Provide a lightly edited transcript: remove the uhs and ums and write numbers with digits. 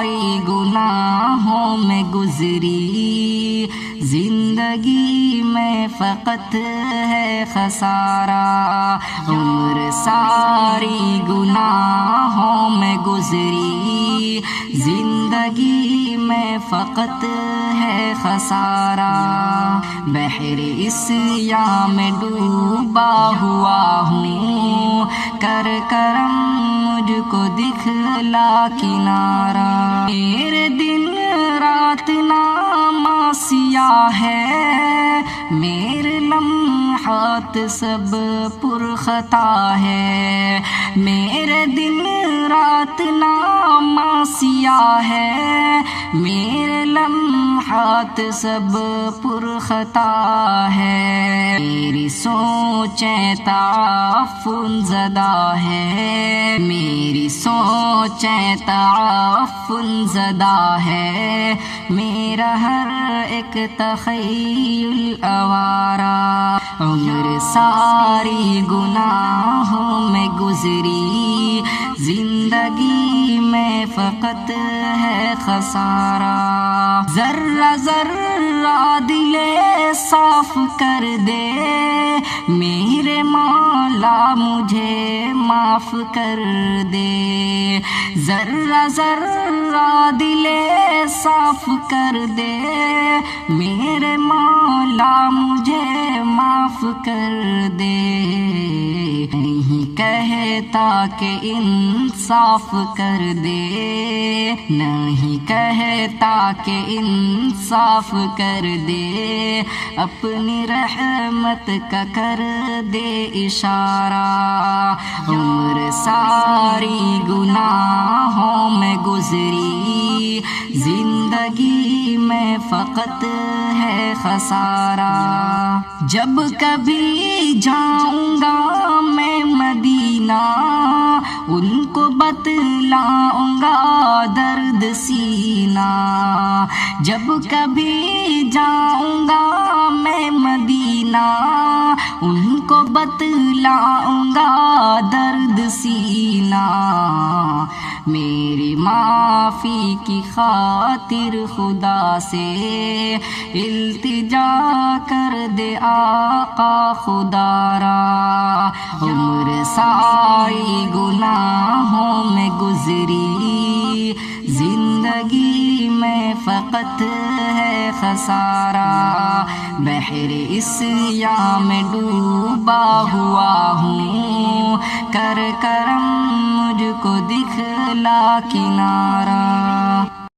ساری گناہوں میں گزری، زندگی میں فقط ہے خسارہ، عمر ساری گناہوں میں گزری، زندگی میں فقط ہے خسارہ، بحر عصیان میں ڈوبا ہوا ہوں، کر کرم مجھ کو دکھلا کنارہ، میرے دن رات نامہ سیاہ ہے، میرے لمحات سب پرخطا ہے، میرے دن رات نامہ سیاہ ہے، میرے لمحات سب پرخطا ہے، میری سوچیں تعفن زدہ ہے، میری سوچیں تعفن زدہ ہے، میرا ہر ایک تخیل آوارہ، عمر ساری گناہوں میں گزری، زندگی میں فقط ہے خسارہ، ذرہ ذرہ دل صاف کر دے میرے مولا، مجھے معاف کر دے، ذرہ ذرہ دل صاف کر دے میرے مولا، مجھے معاف کر دے، نہیں کہتا کہ انصاف کر دے، نہیں کہتا کہ انصاف کر دے، اپنی رحمت کا کر دے اشارہ، عمر ساری گناہوں میں گزری، زندگی میں فقط ہے خسارہ، جب کبھی جاؤں گا میں مدینہ، ان کو بتلاؤں گا درد سینہ، جب کبھی جاؤں گا میں مدینہ، ان کو بتلاؤں گا درد سینہ، میری معافی کی خاطر خدا سے التجا کر دے آقا خدا را، عمر ساری گناہوں میں گزری، زندگی میں فقط ہے خسارہ، بحر عصیان میں ڈوبا ہوا ہوں، کر کرم مجھ کو دکھلا کنارہ۔